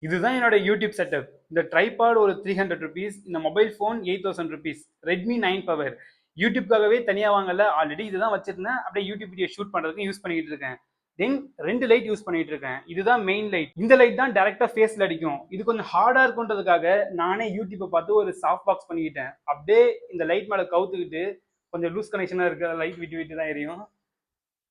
இதுதான் என்னோட YouTube setup. இந்த ட்ரைபாட் ஒரு 300 ருபீஸ், இந்த mobile phone 8000 rupees, Redmi 9 power. யூடியூப்காகவே தனியாக வாங்கல, ஆல்ரெடி இதுதான் வச்சிருந்தேன். அப்படியே யூடியூப் வீடியோ ஷூட் பண்ணுறதுக்கு யூஸ் பண்ணிட்டு இருக்கேன். தென் 2 லைட் யூஸ் பண்ணிட்டு இருக்கேன். இதுதான் மெயின் லைட். இந்த லைட் தான் டைரக்டா ஃபேஸ்ல அடிக்கும். இது கொஞ்சம் ஹார்டா இருக்குன்றதுக்காக நானே யூடியூப்பை பார்த்து ஒரு சாஃப்ட் பாக்ஸ் பண்ணிக்கிட்டேன். அப்படியே இந்த லைட் மேலே கவுத்துக்கிட்டு கொஞ்சம் லூஸ் கனெக்ஷனாக இருக்க லைட் விட்டு விட்டு தான் எரியும்.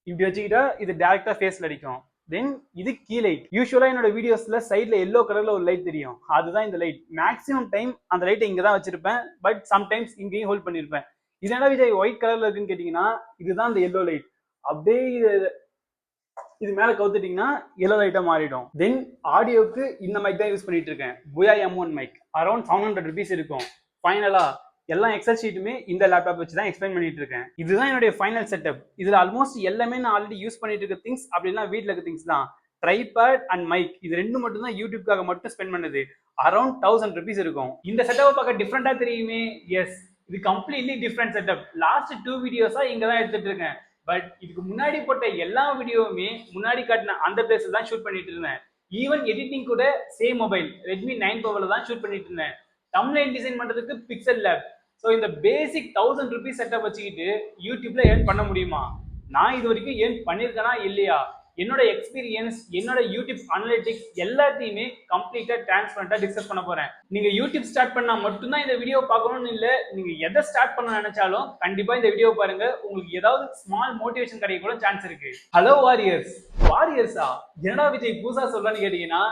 இப்படி வச்சுக்கிட்டா இது டைரக்டா ஃபேஸ்ல அடிக்கும். தென் இது கீ லைட். யூஸ்வலா என்னோட வீடியோஸ்ல சைட்ல எல்லோ கலர்ல ஒரு லைட் தெரியும், அதுதான் இந்த லைட். மேக்ஸிமம் டைம் அந்த லைட்டை இங்க தான் வச்சிருப்பேன், பட் சம்டைம்ஸ் இங்கேயும் ஹோல்ட் பண்ணிருப்பேன். இது என்ன விஜய் ஒயிட் கலர்ல இருக்குன்னு கேட்டீங்கன்னா, இதுதான் இந்த எல்லோ லைட். அப்படியே இது மேல கவுத்துட்டீங்கன்னா எல்லோ லைட்டா மாறிடும். தென் ஆடியோக்கு இந்த மைக் தான் யூஸ் பண்ணிட்டு இருக்கேன், புயா M1 மைக். அரௌண்ட் 700 ருபீஸ் இருக்கும். ஃபைனலா எல்லா எக்ஸல் ஷீட்டுமே இந்த லேப்டாப் வச்சு தான் எக்ஸ்பிளைன் பண்ணிட்டு இருக்கேன். இதுதான் என்னுடைய ஃபைனல் செட்டப். இதுல ஆல்மோஸ்ட் எல்லாமே நான் ஆல்ரெடி யூஸ் பண்ணிட்டு இருக்க திங்ஸ், அப்படின்னா வீட்டில் இருக்க திங்ஸ் தான். ட்ரைபேட் அண்ட் மைக், இது ரெண்டு மட்டும் தான் யூடியூப்காக மட்டும் ஸ்பெண்ட் பண்ணது. அரௌண்ட் 1000 ருபீஸ் இருக்கும். இந்த செட்டப்பை பார்க்க டிஃப்ரெண்டா தெரியுமே? எஸ், இது கம்ப்ளீட்லி டிஃப்ரெண்ட் செட்டப். லாஸ்ட் 2 வீடியோஸா இங்க தான் எடுத்துட்டு இருக்கேன். பட் இதுக்கு முன்னாடி போட்ட எல்லா வீடியோவுமே முன்னாடி காட்டின அந்த பிளேஸ்ல தான் ஷூட் பண்ணிட்டு இருந்தேன். ஈவன் எடிட்டிங் கூட சேம் மொபைல் ரெட்மி 9 பவர்ல தான் ஷூட் பண்ணிட்டு இருந்தேன். தம்ப்நெயில் டிசைன் பண்றதுக்கு பிக்சல் லேப். ஸோ இந்த பேசிக் 1000 ருபீஸ் செட்டப் வச்சுக்கிட்டு யூடியூப்ல ஏர்ன் பண்ண முடியுமா? நான் இது வரைக்கும் ஏர்ன் பண்ணியிருக்கேனா இல்லையா? என்னோட எக்ஸ்பீரியன்ஸ், என்னோட யூடியூப் அனலிட்டிக்ஸ் எல்லாத்தையுமே கம்ப்ளீட்டா டிரான்ஸ்பரண்டா டிஸ்கஸ் பண்ண போறேன். நீங்க யூடியூப் ஸ்டார்ட் பண்ணா மட்டும்தான் இந்த வீடியோ பார்க்கணும்னு இல்லை, நீங்க எதை ஸ்டார்ட் பண்ண நினைச்சாலும் கண்டிப்பா இந்த வீடியோ பாருங்க. உங்களுக்கு ஏதாவது ஸ்மால் மோட்டிவேஷன் கிடைக்க கூட சான்ஸ் இருக்கு. Hello warriors. வாரியர்ஸா? என்னடா விஜய் புதுசா சொல்றான்னு கேட்டீங்கன்னா,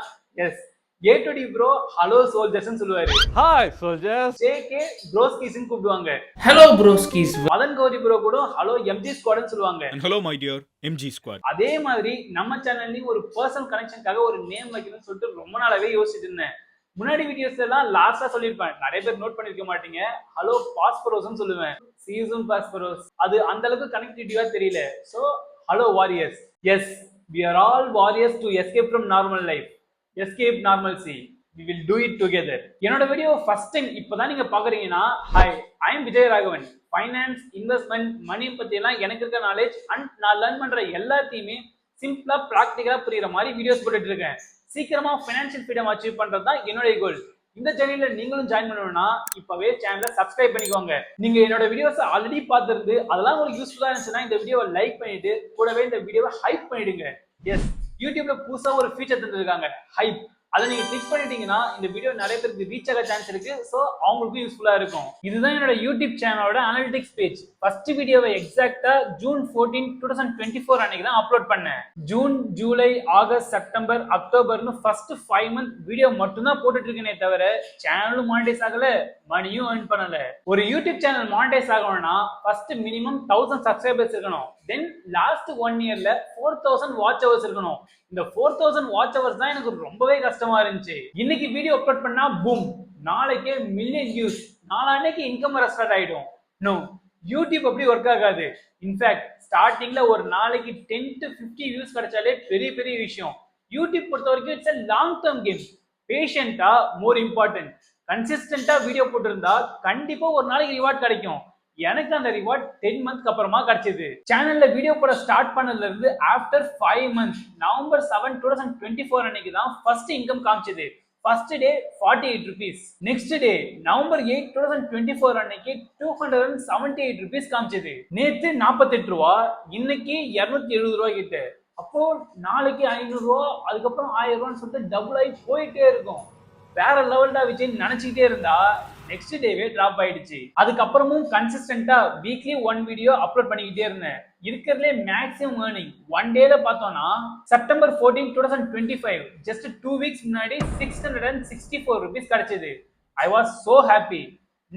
எஸ், ஏ2டி ப்ரோ ஹலோ சோல்ஜர்ஸ் சொல்லுவாரு. Hi soldiers. ஜேகே ப்ரோஸ்கீஸ் கூப்பிடுவாங்க. Hello broskies. Madan Gowri bro கூட ஹலோ எம்ஜி ஸ்குவாட்னு சொல்லுவாங்க. Hello my dear MG squad. அதே மாதிரி நம்ம சேனல்லையும் ஒரு பர்சனல் கனெக்ஷனுக்காக ஒரு நேம் வைக்கணும்னு சொல்லிட்டு ரொம்ப நாளாவே யோசிச்சுட்டு இருந்தேன். முன்னாடி வீடியோஸ் எல்லாம் லாஸ்டா சொல்லியிருப்பேன், நிறைய பேர் நோட் பண்ணிருக்க மாட்டீங்க. ஹலோ பாஸ்பரோஸ்னு சொல்லுவேன், சீசன் பாஸ்பரோஸ். அது அந்த அளவுக்கு கனெக்டிவிட்டியா தெரியல. So hello warriors. Yes, we are all warriors to escape from normal life. Escape normalcy. We will do it together. என்னோட வீடியோ ஃபர்ஸ்ட் டைம் இப்பதான் நீங்க பாக்குறீங்கன்னா, hi, I am Vijay Raghavan. Finance, investment, money பத்தி எல்லாம் எனக்கு இருக்க நாலேஜ் அண்ட் நான் learn பண்ற எல்லாத்தையுமே சிம்பிளா பிராக்டிகலா புரியுற மாதிரி வீடியோஸ் போட்டுட்டு இருக்கேன். சீக்கிரமா ஃபைனான்சியல் ஃப்ரீடம் அச்சீவ் பண்றது தான் என்னோட கோல். இந்த சேனல்ல நீங்களும் ஜாயின் பண்ணணும்னா இப்பவே சேனலை சப்ஸ்கிரைப் பண்ணிக்கோங்க. நீங்க என்னோட வீடியோஸ் ஆல்ரெடி பார்த்துருந்து அதெல்லாம் உங்களுக்கு யூஸ்ஃபுல்லா இருந்துச்சுன்னா இந்த வீடியோவை லைக் பண்ணிட்டு கூடவே இந்த வீடியோவை ஹைப் பண்ணிடுங்க. எஸ், யூடியூப்ல புதுசா ஒரு ஃபீச்சர் தந்துருக்காங்க, ஹைப். அதை நீங்க கிளிக் பண்ணிட்டீங்கன்னா இந்த வீடியோ நிறைய பேருக்கு ரீச் ஆக சான்ஸ் இருக்கு. சோ அவங்களுக்கும் யூஸ்ஃபுல்லா இருக்கும். இதுதான் என்னோட யூடியூப் சேனலோட அனலிட்டிக்ஸ் பேஜ். ஃபர்ஸ்ட் வீடியோவை எக்ஸாக்டா ஜூன் 14, 2024 அன்னைக்கு தான் அப்லோட் பண்ணேன். ஜூன், ஜூலை, ஆகஸ்ட், செப்டம்பர், அக்டோபர்னு ஃபர்ஸ்ட் 5 மந்த் வீடியோ மட்டும் தான் போட்டுட்டு இருக்கேனே தவிர சேனலும் மானிடைஸ் ஆகல, மணியும் earn பண்ணல. ஒரு யூடியூப் சேனல் மானிடைஸ் ஆகணும்னா ஃபர்ஸ்ட் மினிமம் 1000 சப்ஸ்கிரைபர்ஸ் இருக்கணும். தென் லாஸ்ட் 1 இயர்ல 4000 வாட்ச் ஹவர்ஸ் இருக்கணும். இந்த 4000 வாட்ச் ஹவர்ஸ் தான் எனக்கு ரொம்பவே கஷ்டமா இருந்துச்சு. இன்னைக்கு வீடியோ அப்லோட் பண்ணா பூம், நாளைக்கே மில்லியன் வியூஸ், நாளான்னைக்கு இன்கம் வர ஸ்டார்ட் ஆயிடும். நோ, யூடியூப் அப்படி ஒர்க் ஆகாது. இன்ஃபேக்ட் ஸ்டார்டிங்ல ஒரு நாளைக்கு 10 to 50 வியூஸ் கிடைச்சாலே பெரிய பெரிய விஷயம். யூடியூப் பொறுத்த வரைக்கும் it's a long term game. பேஷண்டா மோர் இம்பார்ட்டன்ட். கன்சிஸ்டன்டா வீடியோ போட்டிருந்தா கண்டிப்பா ஒரு நாளைக்கு ரிவார்ட் கிடைக்கும். எனக்கு அந்த ரிவார்ட் 10 மந்த்க்கு அப்புறமா கிடைச்சது. சேனல்ல வீடியோ போட ஸ்டார்ட் பண்ணதுல இருந்து ஆஃப்டர் 5 மந்த்ஸ் நவம்பர் 7, 2024 அன்னைக்கு தான் ஃபர்ஸ்ட் இன்கம் காமிச்சது. First day 48 rupees. Next day November 8, 2024 அன்னைக்கு 278 ருபீஸ் காமிச்சது. நேத்து 48 ரூபா, இன்னைக்கு 270 ரூபா கிட்ட. அப்போ நாளைக்கு 500 ரூபா, அதுக்கப்புறம் 1000 ரூபான்னு சொல்லிட்டு டபுள் ஆகி போயிட்டே இருக்கும். வேற லெவல்டா விஜய் நினைச்சுக்கிட்டே இருந்தா நெக்ஸ்ட் டேவே டிராப் ஆயிடுச்சு. அதுக்கப்புறமும் கன்சிஸ்டன்டா வீக்லி 1 வீடியோ அப்லோட் பண்ணிக்கிட்டே இருந்தேன். இருக்கிறதுலே மேக்ஸிமம் ஏர்னிங் 1 டேல பார்த்தோம்னா செப்டம்பர் 14, 2025 ஜஸ்ட் 2 வீக்ஸ் முன்னாடி 664 ருபீஸ் கிடைச்சது. I was so happy.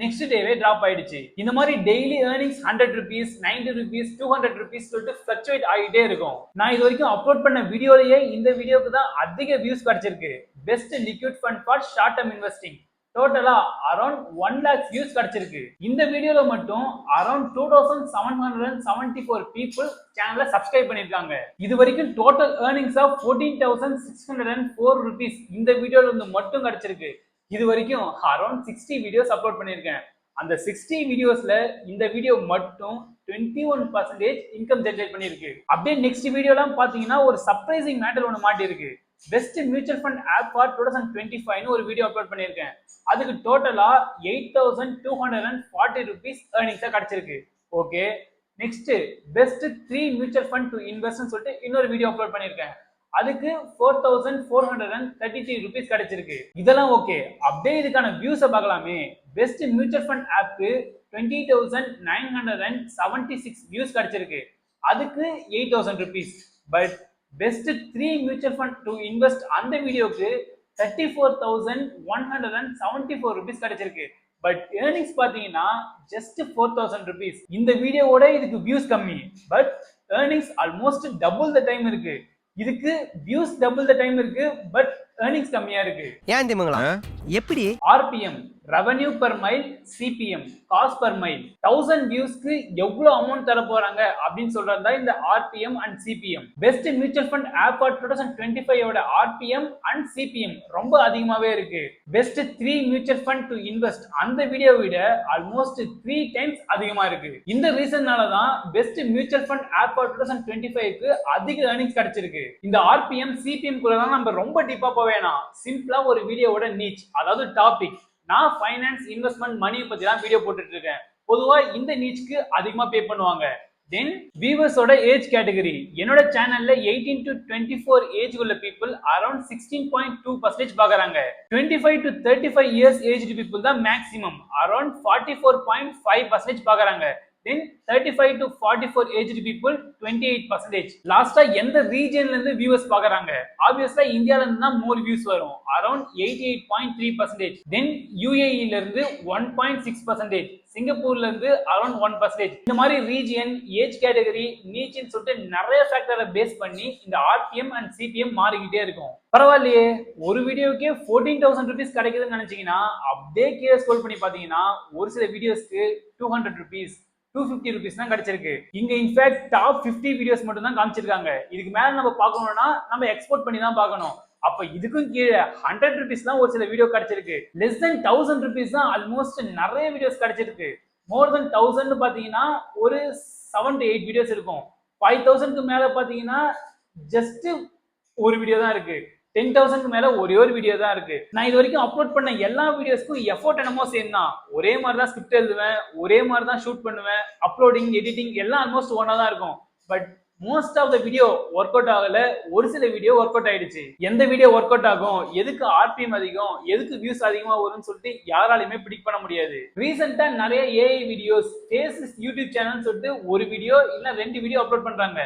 Next டேவே டிராப் ஆயிடுச்சு. இந்த மாதிரி daily earnings 100 rupees, 90 rupees, 200 rupees சொல்லிட்டு ஃபிளக்சுவேட் ஆகிட்டே இருக்கும். நான் இது வரைக்கும் அப்லோட் பண்ண வீடியோலயே இந்த வீடியோக்கு தான் அதிக வியூஸ் கிடைச்சிருக்கு. Best liquid fund for short term investing. டோட்டலா அரௌண்ட் 1 lakh வியூஸ் கிடைச்சிருக்கு. இந்த வீடியோல மட்டும் அரௌண்ட் 2774 பீப்புள் சேனலை சப்ஸ்கிரைப் பண்ணிருக்காங்க. இது வரைக்கும் டோட்டல் ஏர்னிங்ஸ் ஆஃப் 14,604 ருபீஸ் இந்த வீடியோல இருந்து மட்டும் கிடைச்சிருக்கு. இது வரைக்கும் அரௌண்ட் 60 வீடியோஸ் அப்லோட் பண்ணிருக்கேன். அந்த 60 வீடியோஸ்ல இந்த வீடியோ மட்டும் 21% இன்கம் ஜெனரேட் பண்ணிருக்கு. அப்படியே நெக்ஸ்ட் வீடியோலாம் பாத்தீங்கன்னா ஒரு சர்ப்ரைசிங் மேட்டர் ஒன்று மாட்டி இருக்கு. Best mutual fund app for 2025 ஒரு வீடியோ அப்லோட் பண்ணியிருக்கேன். அதுக்கு டோட்டலா 8,240 rupees earnings கிடைச்சிருக்கு. Okay, next best 3 mutual fund to இன்வெஸ்ட்னு சொல்லிட்டு இன்னொரு வீடியோ அப்லோட் பண்ணியிருக்கேன். அதுக்கு 4,433 rupees கிடைச்சிருக்கு. இதெல்லாம் ஓகே, அப்படியே இதுக்கான வியூஸை பார்க்கலாமே. பெஸ்ட் மியூச்சுவல் ஃபண்ட் ஆப்க்கு 20,976 வியூஸ் கிடைச்சிருக்கு. அதுக்கு 8,000 rupees. But best 3 mutual fund to invest அந்த வீடியோக்கு 34,174 rupees கிடைச்சிருக்கு. பட் ஏர்னிங்ஸ் பாத்தீங்கன்னா ஜஸ்ட் 4,000 rupees. இந்த வீடியோவோட இதுக்கு வியூஸ் கம்மி, but earnings almost double the time இருக்கு. இதுக்கு வியூஸ் டபுள் த டைம் இருக்கு, பட் ஏர்னிங்ஸ் கம்மியா இருக்கு. ஏன் தெரியுங்களா? எப்படி? RPM revenue per mile, CPM cost per mile, 1000 வியூஸ்க்கு எவ்வளவு அமௌண்ட் தர போறாங்க அப்படின்னு சொல்றது தான் இந்த RPM and CPM. Best mutual fund app for 2025 ஓட RPM அண்ட் CPM ரொம்ப அதிகமாவே இருக்கு. Best 3 mutual fund to invest அந்த வீடியோ விட ஆல்மோஸ்ட் 3 டைம்ஸ் அதிகமா இருக்கு. இந்த ரீசன்னால தான் best mutual fund app for 2025க்கு அதிக earnings கிடைச்சிருக்கு. இந்த RPM CPM குள்ள தான் நம்ம ரொம்ப டீப்பா போக வேணாம். சிம்பிளா ஒரு வீடியோவோட நீச், அதாவது டாபிக். நான் ஃபைனான்ஸ், இன்வெஸ்ட்மெண்ட், மணி பத்தி தான் வீடியோ போட்டுட்டு இருக்கேன். பொதுவா இந்த நீச்க்கு அதிகமா பே பண்ணுவாங்க. தென் வியூவர்ஸோட ஏஜ் கேட்டகரி. என்னோட சேனல்ல 18 to 24 ஏஜ் உள்ள பீப்புள் அரௌண்ட் 16.2% பாக்குறாங்க. 25 to 35 இயர்ஸ் ஏஜ்டு பீப்புள் தான் மேக்ஸிமம் அரௌண்ட் 44.5% பாக்குறாங்க. தென் 35 to 44 aged people 28%. லாஸ்டா எந்த ரீஜன்ல இருந்து வியூவர்ஸ் பாக்குறாங்க? ஆப்வியஸ்லா இந்தியால இருந்து தான் மோர் வியூஸ் வரும், அரௌண்ட் 88.3%. தென் UAE ல இருந்து 1.6%, சிங்கப்பூர்ல இருந்து அரௌண்ட் 1%. இந்த மாதிரி ரீஜியன், ஏஜ் கேட்டகரி, நீச்னு சொல்லிட்டு நிறைய ஃபேக்டரை பேஸ் பண்ணி இந்த RPM அண்ட் CPM மாறிக்கிட்டே இருக்கும். பரவாயில்லையே, ஒரு வீடியோக்கே 14,000 rupees கிடைக்குதுன்னு நினைச்சீங்கன்னா அப்படியே கீழே ஸ்க்ரோல் பண்ணி பாத்தீங்கன்னா ஒரு சில வீடியோஸ்க்கு 200 rupees, 250 rupees தான் கிடைச்சிருக்கு. இங்க இன்ஃபேக்ட் டாப் 50 வீடியோஸ் மட்டும் தான் காமிச்சிருக்காங்க. இதுக்கு மேல நம்ம பார்க்கணும்னா நம்ம எக்ஸ்போர்ட் பண்ணி தான் பார்க்கணும். அப்ப இதுக்கும் கீழே 100 rupees தான் ஒரு சில வீடியோ கிடைச்சிருக்கு. லெஸ் தென் 1000 rupees தான் ஆல்மோஸ்ட் நிறைய வீடியோஸ் கிடைச்சிருக்கு. மோர் தென் 1000 பாத்தீங்கன்னா ஒரு 7 to 8 வீடியோஸ் இருக்கும். 5,000க்கு மேல பாத்தீங்கன்னா ஜஸ்ட் ஒரு வீடியோ தான் இருக்கு. 10,000க்கு மேல ஒரே ஒரு வீடியோ தான் இருக்கு. நான் இது வரைக்கும் அப்லோட் பண்ண எல்லா வீடியோஸ்க்கும் எஃபோர்ட் என்னமோ சேம் தான். ஒரே மாதிரி தான் ஸ்கிரிப்ட் எழுதுவேன், ஒரே மாதிரி தான் ஷூட் பண்ணுவேன், அப்லோடிங், எடிட்டிங் எல்லாம் ஆல்மோஸ்ட் ஒன்னா தான் இருக்கும். But most of the video work out ஆகல, ஒரு சில வீடியோ ஒர்க் அவுட் ஆயிடுச்சு. எந்த வீடியோ ஒர்க் அவுட் ஆகும், எதுக்கு RPM அதிகம், எதுக்கு வியூஸ் அதிகமா வரும்னு சொல்லிட்டு யாராலையுமே பிடிக் பண்ண முடியாது. ரீசெண்டா நிறைய AI videos, faces YouTube channel சொல்லிட்டு ஒரு வீடியோ இல்ல 2 வீடியோ அப்லோட் பண்றாங்க.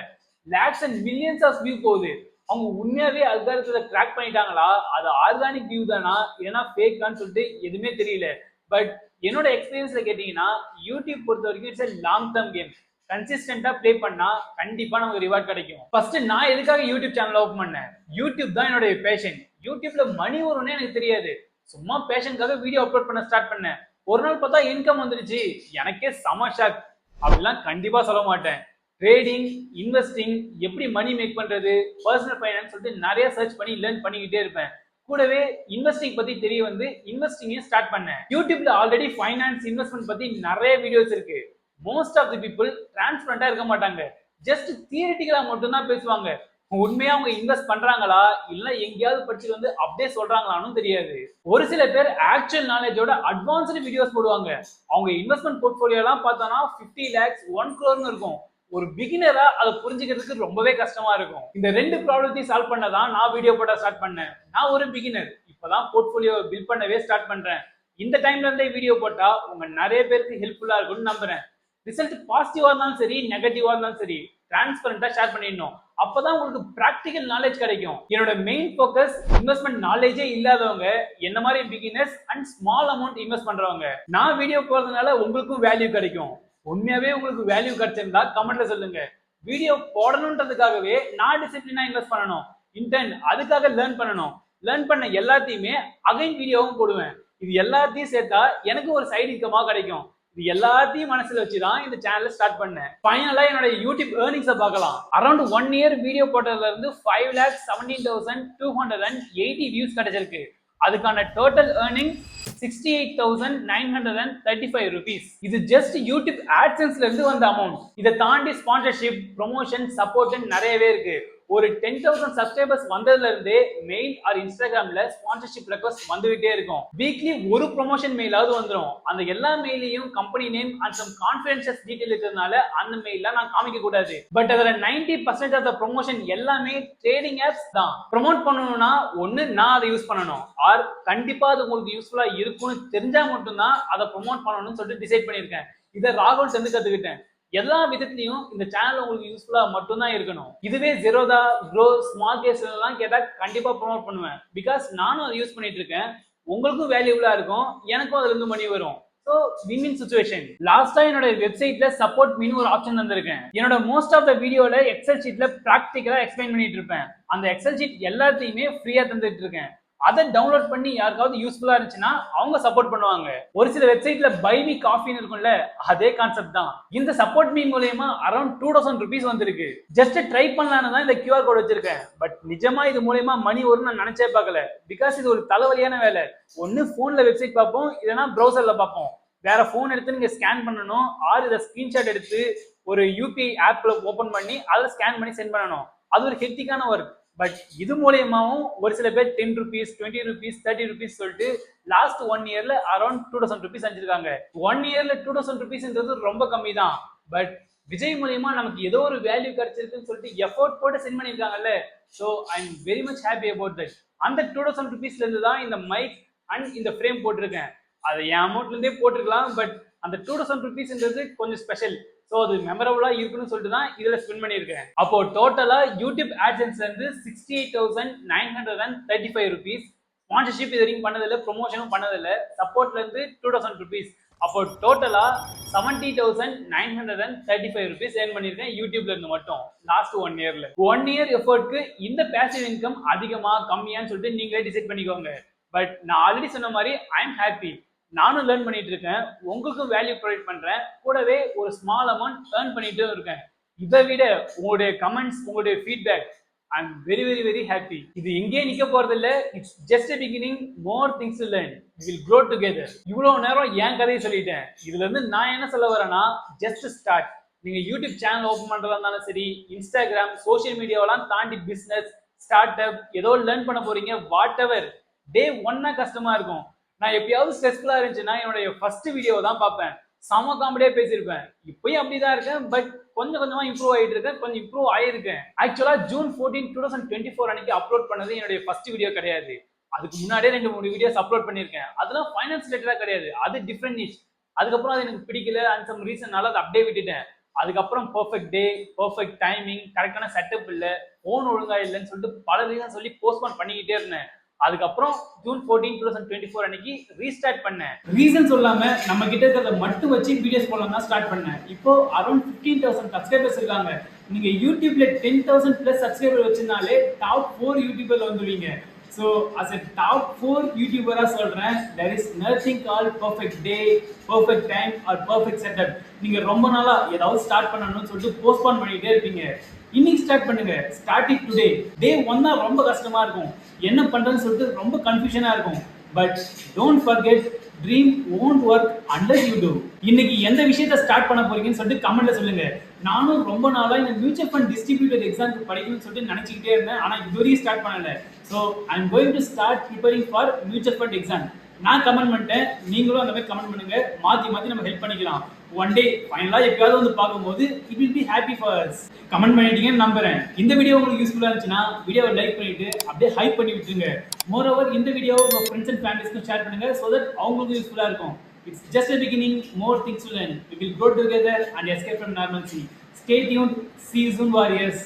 Lakhs and millions of view போகுது. அவங்க உண்மையாவே அல்காரிதத்தை கிராக் பண்ணிட்டாங்களா, அது ஆர்கானிக் வியூ தானா இல்லைன்னா ஃபேக்கான்னு சொல்லிட்டு எதுவுமே தெரியல. பட் என்னோட எக்ஸ்பீரியன்ஸ்ல கேட்டீங்கன்னா யூடியூப் பொறுத்த வரைக்கும் it's a long term game. கன்சிஸ்டன்டா ப்ளே பண்ணா கண்டிப்பா நமக்கு ரிவார்ட் கிடைக்கும். ஃபர்ஸ்ட் நான் எதுக்காக யூடியூப் சேனல் ஓபன் பண்ணேன்? யூடியூப் தான் என்னோட பேஷன். யூடியூப்ல மணி வரும்னே எனக்கு தெரியாது. சும்மா பேஷனுக்காக வீடியோ அப்லோட் பண்ண ஸ்டார்ட் பண்ணேன். ஒரு நாள் பார்த்தா இன்கம் வந்துருச்சு. எனக்கே செம ஷாக். அப்படிலாம் கண்டிப்பா சொல்ல மாட்டேன். ட்ரேடிங், இன்வெஸ்டிங், எப்படி மணி மேக் பண்றது, பர்சனல் ஃபைனான்ஸ் சொல்லிட்டு நிறைய சர்ச் பண்ணி லேர்ன் பண்ணிக்கிட்டே இருப்பேன். கூடவே இன்வெஸ்டிங் பத்தி தெரிய வந்து இன்வெஸ்டிங்கையும் ஸ்டார்ட் பண்ணேன். யூடியூப்ல ஆல்ரெடி ஃபைனான்ஸ், இன்வெஸ்ட்மெண்ட் பத்தி நிறைய வீடியோஸ் இருக்கு. மோஸ்ட் ஆஃப் தி பீப்புள் டிரான்ஸ்பரண்டா இருக்க மாட்டாங்க. ஜஸ்ட் தியரிட்டிக்கலா மட்டும் தான் பேசுவாங்க. உண்மையா அவங்க இன்வெஸ்ட் பண்றாங்களா இல்ல எங்கேயாவது படிச்சுட்டு வந்து அப்படியே சொல்றாங்களான்னு தெரியாது. ஒரு சில பேர் ஆக்சுவல் நாலேஜோட அட்வான்ஸ்டு வீடியோஸ் போடுவாங்க. அவங்க இன்வெஸ்ட்மெண்ட் போர்ட்ஃபோலியோ எல்லாம் பார்த்தோம்னா 50 lakhs 1 crore இருக்கும். ஒரு பிகினரா அதை புரிஞ்சுக்கிறதுக்கு ரொம்பவே கஷ்டமா இருக்கும். இந்த ரெண்டு ப்ராப்ளத்தையும் சால்வ் பண்ணதான் நான் வீடியோ போட ஸ்டார்ட் பண்ணேன். நான் ஒரு பிகினர், இப்பதான் போர்ட்ஃபோலியோ பில்ட் பண்ணவே ஸ்டார்ட் பண்றேன். இந்த டைம்ல இருந்தே வீடியோ போட்டா உங்க நிறைய பேருக்கு ஹெல்ப்ஃபுல்லா இருக்கும்னு நம்புறேன். ரிசல்ட் பாசிட்டிவா இருந்தாலும் சரி, நெகட்டிவா இருந்தாலும் சரி, டிரான்ஸ்பரண்டா ஷேர் பண்ணிடணும். அப்பதான் உங்களுக்கு பிராக்டிகல் நாலேஜ் கிடைக்கும். என்னோட மெயின் ஃபோக்கஸ் இன்வெஸ்ட்மெண்ட் நாலேஜே இல்லாதவங்க, என்ன மாதிரி beginners and small amount invest பண்றவங்க. நான் வீடியோ போறதுனால உங்களுக்கும் வேல்யூ கிடைக்கும். உண்மையாவே உங்களுக்கு வேல்யூ கிடைச்சிருந்தா கமெண்ட்ல சொல்லுங்க. வீடியோ போடணுன்றதுக்காகவே நான் டிசிப்ளினா இன்வெஸ்ட் பண்ணணும், இன்டென்ட் அதுக்காக லேர்ன் பண்ணணும். லேர்ன் பண்ண எல்லாத்தையுமே அகைன் வீடியோவும் போடுவேன். இது எல்லாத்தையும் சேர்த்தா எனக்கு ஒரு சைடு இன்கமா கிடைக்கும். இது எல்லாத்தையும் மனசுல வச்சுதான் இந்த சேனலை ஸ்டார்ட் பண்ணேன். ஃபைனலா என்னோட யூடியூப் ஏர்னிங்ஸை பார்க்கலாம். அரௌண்ட் 1 year வீடியோ போட்டதுல இருந்து 5,17,280 வியூஸ் கிடைச்சிருக்கு. அதுக்கான டோட்டல் ஏர்னிங் 68,935 rupees. இது ஜஸ்ட் யூடியூப் ஆட்சன்ஸ்ல இருந்து வந்த அமௌண்ட். இதை தாண்டி ஸ்பான்சர்ஷிப், ப்ரொமோஷன், சப்போர்ட் நிறையவே இருக்கு. ஒரு 10,000 சப்ஸ்கிரைபர்ஸ் வந்ததுல இருந்தே மெயில் ஆர் இன்ஸ்டாகிராம்ல ஸ்பான்சர்ஷிப் ரெக்வஸ்ட் வந்துகிட்டே இருக்கும். வீக்லி ஒரு ப்ரொமோஷன் மெயிலாவது வந்துடும். அந்த எல்லா மெயிலையும் company name and some confidential detail இருக்கிறதுனால அந்த மெயில நான் காமிக்க கூடாது. பட் அதுல 90% ஆஃப் த ப்ரொமோஷன் எல்லாமே ட்ரேடிங் ஆப்ஸ் தான். ப்ரொமோட் பண்ணணும்னா ஒன்னு நான் அதை யூஸ் பண்ணணும், ஆர் கண்டிப்பா அது உங்களுக்கு யூஸ்ஃபுல்லா இருக்கும்னு தெரிஞ்சா மட்டும்தான் அதை ப்ரொமோட் பண்ணணும்னு சொல்லிட்டு டிசைட் பண்ணியிருக்கேன். இதை ராகுல் இருந்து கத்துக்கிட்டேன். எல்லா விதத்திலையும் இந்த சேனல் உங்களுக்கு யூஸ்ஃபுல்லா மட்டும்தான் இருக்கணும். இதுவே ஜெரோதா, க்ரோ, ஸ்மால் கேஸ் எல்லாம் கேட்டா கண்டிப்பா ப்ரொமோட் பண்ணுவேன். பிகாஸ் நானும் அதை யூஸ் பண்ணிட்டு இருக்கேன். உங்களுக்கும் வேல்யூபிளா இருக்கும், எனக்கும் அதுல இருந்து மணி வரும். So win-win situation. லாஸ்டா என்னோட வெப்சைட்ல சப்போர்ட் மீனு ஒரு ஆப்ஷன் தந்திருக்கேன். என்னோட மோஸ்ட் ஆஃப் த வீடியோல எக்ஸல் ஷீட்ல பிராக்டிகலா எக்ஸ்பிளைன் பண்ணிட்டு இருப்பேன். அந்த எக்ஸல் ஷீட் எல்லாத்தையுமே ஃப்ரீயா தந்துட்டு இருக்கேன். அதை டவுன்லோட் பண்ணி யாருக்காவது யூஸ்ஃபுல்லா இருந்துச்சுன்னா அவங்க சப்போர்ட் பண்ணுவாங்க. ஒரு சில வெப்சைட்ல பை மீ காஃபின்னு இருக்கும்ல, அதே கான்செப்ட் தான். இந்த சப்போர்ட் மீ மூலமா அரௌண்ட் 2000 rupees வந்திருக்கு. ஜஸ்ட் ட்ரை பண்ணலான்னு தான் இந்த QR கோட் வச்சிருக்கேன். பட் நிஜமா இது மூலமா மணி வரும்னு நான் நினைச்சே பார்க்கல. பிகாஸ் இது ஒரு தலைவலியான வேலை. ஒன்னு போன்ல வெப்சைட் பார்ப்போம், இல்லைன்னா ப்ரௌசர்ல பார்ப்போம். வேற போன் எடுத்து நீங்க ஸ்கேன் பண்ணணும், ஆர் இதை ஸ்கிரீன்ஷாட் எடுத்து ஒரு UPI ஆப்ல ஓபன் பண்ணி அதில் ஸ்கேன் பண்ணி சென்ட் பண்ணணும். அது ஒரு ஹெக்டிக்கான ஒர்க். பட் இது மூலயமாவும் ஒரு சில பேர் 10 rupees, 20 rupees, 30 rupees சொல்லிட்டு லாஸ்ட் 1 yearல அரௌண்ட் 2000 rupees செஞ்சிருக்காங்க. 1 yearல 2000 rupeesன்றது ரொம்ப கம்மி தான். பட் விஜய் மூலயமா நமக்கு ஏதோ ஒரு வேல்யூ கிடைச்சிருக்குன்னு சொல்லிட்டு எஃபோர்ட் போட்டு சென்ட் பண்ணியிருக்காங்கல்ல. So I am very much happy about that. அந்த 2000 rupeesல இருந்து தான் இந்த மைக் அண்ட் இந்த ஃப்ரேம் போட்டிருக்கேன். அதை என் அமௌண்ட்ல இருந்தே போட்டிருக்கலாம். பட் அந்த 2000 rupeesன்றது கொஞ்சம் ஸ்பெஷல். ஸோ அது மெமரபிளா இருக்குன்னு சொல்லிட்டு தான் இதுல ஸ்பெண்ட் பண்ணியிருக்கேன். அப்போ டோட்டலா யூடியூப் ஆட்சன்ஸ்ல இருந்து 68,935 rupees, ஸ்பான்சர்ஷிப் இது வரைக்கும் பண்ணதில்லை, ப்ரொமோஷனும் பண்ணதில்லை, சப்போர்ட்ல இருந்து 2000 rupees. அப்போ டோட்டலா 70,935 rupees ஏர்ன் பண்ணியிருக்கேன் யூடியூப்ல இருந்து மட்டும் லாஸ்ட் 1 yearல. 1 year எஃபர்ட்க்கு இந்த பேசிவ் இன்கம் அதிகமா கம்மியான்னு சொல்லிட்டு நீங்களே டிசைட் பண்ணிக்கோங்க. பட் நான் ஆல்ரெடி சொன்ன மாதிரி ஐ எம் ஹாப்பி. நானும் லேர்ன் பண்ணிட்டு இருக்கேன், உங்களுக்கும் வேல்யூ ப்ரொவைட் பண்றேன், கூடவே ஒரு ஸ்மால் அமௌண்ட் ஏர்ன் பண்ணிட்டு இருக்கேன். இதை விட உங்களுடைய கமெண்ட்ஸ், உங்களுடைய feedback, I am very very very happy. இது எங்கேயே நிக்க போறது இல்ல, it's just a beginning, more things to learn, we will grow together. இவ்வளவு நேரம் என் கதையை சொல்லிட்டேன். இதுல இருந்து நான் என்ன சொல்ல வரேன்னா, ஜஸ்ட் ஸ்டார்ட். நீங்க யூடியூப் சேனல் ஓபன் பண்றதா இருந்தாலும் சரி, இன்ஸ்டாகிராம், சோசியல் மீடியாவெல்லாம் தாண்டி பிசினஸ், ஸ்டார்ட் அப், ஏதோ லேர்ன் பண்ண போறீங்க, வாட் எவர். டே 1 கஷ்டமா இருக்கும். நான் எப்பயாவது ஸ்ட்ரெஸ்ஃபுல்லா இருந்துச்சுன்னா என்னுடைய ஃபர்ஸ்ட் வீடியோ தான் பார்ப்பேன். செம காமெடியா பேசியிருப்பேன். இப்பயும் அப்படிதான் இருக்கேன். பட் கொஞ்சம் கொஞ்சமா இம்ப்ரூவ் ஆகிட்டு இருக்கேன், கொஞ்சம் இம்ப்ரூவ் ஆயிருக்கேன். ஆக்சுவலா June 14, 2024 அன்னைக்கு அப்லோட் பண்ணது என்னுடைய ஃபர்ஸ்ட் வீடியோ கிடையாது. அதுக்கு முன்னாடியே 2-3 வீடியோஸ் அப்லோட் பண்ணியிருக்கேன். அதெல்லாம் ஃபைனான்ஸ் ரிலேட்டடா கிடையாது, அது டிஃப்ரெண்ட் நிஷ். அதுக்கப்புறம் அது எனக்கு பிடிக்கல, அண்ட் சம் ரீசன்னால அதை அப்படியே விட்டுட்டேன். அதுக்கப்புறம் பர்ஃபெக்ட் டே, பர்ஃபெக்ட் டைமிங், கரெக்டான செட்டப் இல்லை, ஃபோன் ஒழுங்கா இல்லைன்னு சொல்லிட்டு பல ரீசன் சொல்லி போஸ்ட்போன் பண்ணிக்கிட்டே இருந்தேன். அதுக்கப்புறம் June 14, 2024 அன்னைக்கு ரீஸ்டார்ட் பண்ணேன். ரீசன் சொல்லாம நம்ம கிட்ட இருக்கிறத மட்டும் வச்சு வீடியோஸ் போடலாம் தான் ஸ்டார்ட் பண்ணேன். இப்போ அரௌண்ட் 15,000 சப்ஸ்கிரைபர்ஸ் இருக்காங்க. நீங்க யூடியூப்ல 10,000 பிளஸ் சப்ஸ்கிரைபர் வச்சிருந்தாலே டாப் 4 யூடியூபர்ல வந்துருவீங்க. ஸோ as a top 4 யூடியூபரா சொல்றேன், there is nothing called perfect day, perfect time or perfect setup. நீங்க ரொம்ப நாளா ஏதாவது ஸ்டார்ட் பண்ணணும்னு சொல்லிட்டு போஸ்ட்போன் பண்ணிட்டே இருப்பீங்க. இன்னைக்கு ஸ்டார்ட் பண்ணுங்க. Start it today. டே 1 தான் ரொம்ப கஷ்டமா இருக்கும், என்ன பண்றதுன்னு சொல்லிட்டு ரொம்ப கன்ஃபியூஷனா இருக்கும். But don't forget, dream won't work unless you do. இன்னைக்கு எந்த விஷயத்தை ஸ்டார்ட் பண்ண போறீங்கன்னு சொல்லிட்டு கமெண்ட்ல சொல்லுங்க. நானும் ரொம்ப நாளா இந்த மியூச்சுவல் ஃபண்ட் டிஸ்ட்ரிபியூட்டர் எக்ஸாமுக்கு படிக்கணும்னு சொல்லிட்டு நினைச்சிக்கிட்டே இருந்தேன், ஆனா இதுவரையும் ஸ்டார்ட் பண்ணல. So I am going to start preparing for mutual fund exam. நான் கமெண்ட் பண்ணிட்டேன், நீங்களும் அந்த மாதிரி கமெண்ட் பண்ணுங்க. மாத்தி மாத்தி நம்ம ஹெல்ப் பண்ணிக்கலாம். ஒன் டே ஃபைனலா எப்பயாவது வந்து பார்க்கும்போது it will be happy for us. Comment பண்ணிட்டீங்கன்னு நம்புறேன். இந்த வீடியோ உங்களுக்கு யூஸ்ஃபுல்லா இருந்துச்சுன்னா வீடியோவை லைக் பண்ணிட்டு அப்படியே ஹைப் பண்ணி விட்டுருங்க. மோர் ஓவர் இந்த வீடியோ உங்க ஃப்ரெண்ட்ஸ் அண்ட் ஃபேமிலிஸ்க்கும் ஷேர் பண்ணுங்க, so that அவங்களுக்கு யூஸ்ஃபுல்லா இருக்கும். It's just a beginning, more things to learn. We will grow together and escape from normalcy. Stay tuned. See you soon, warriors.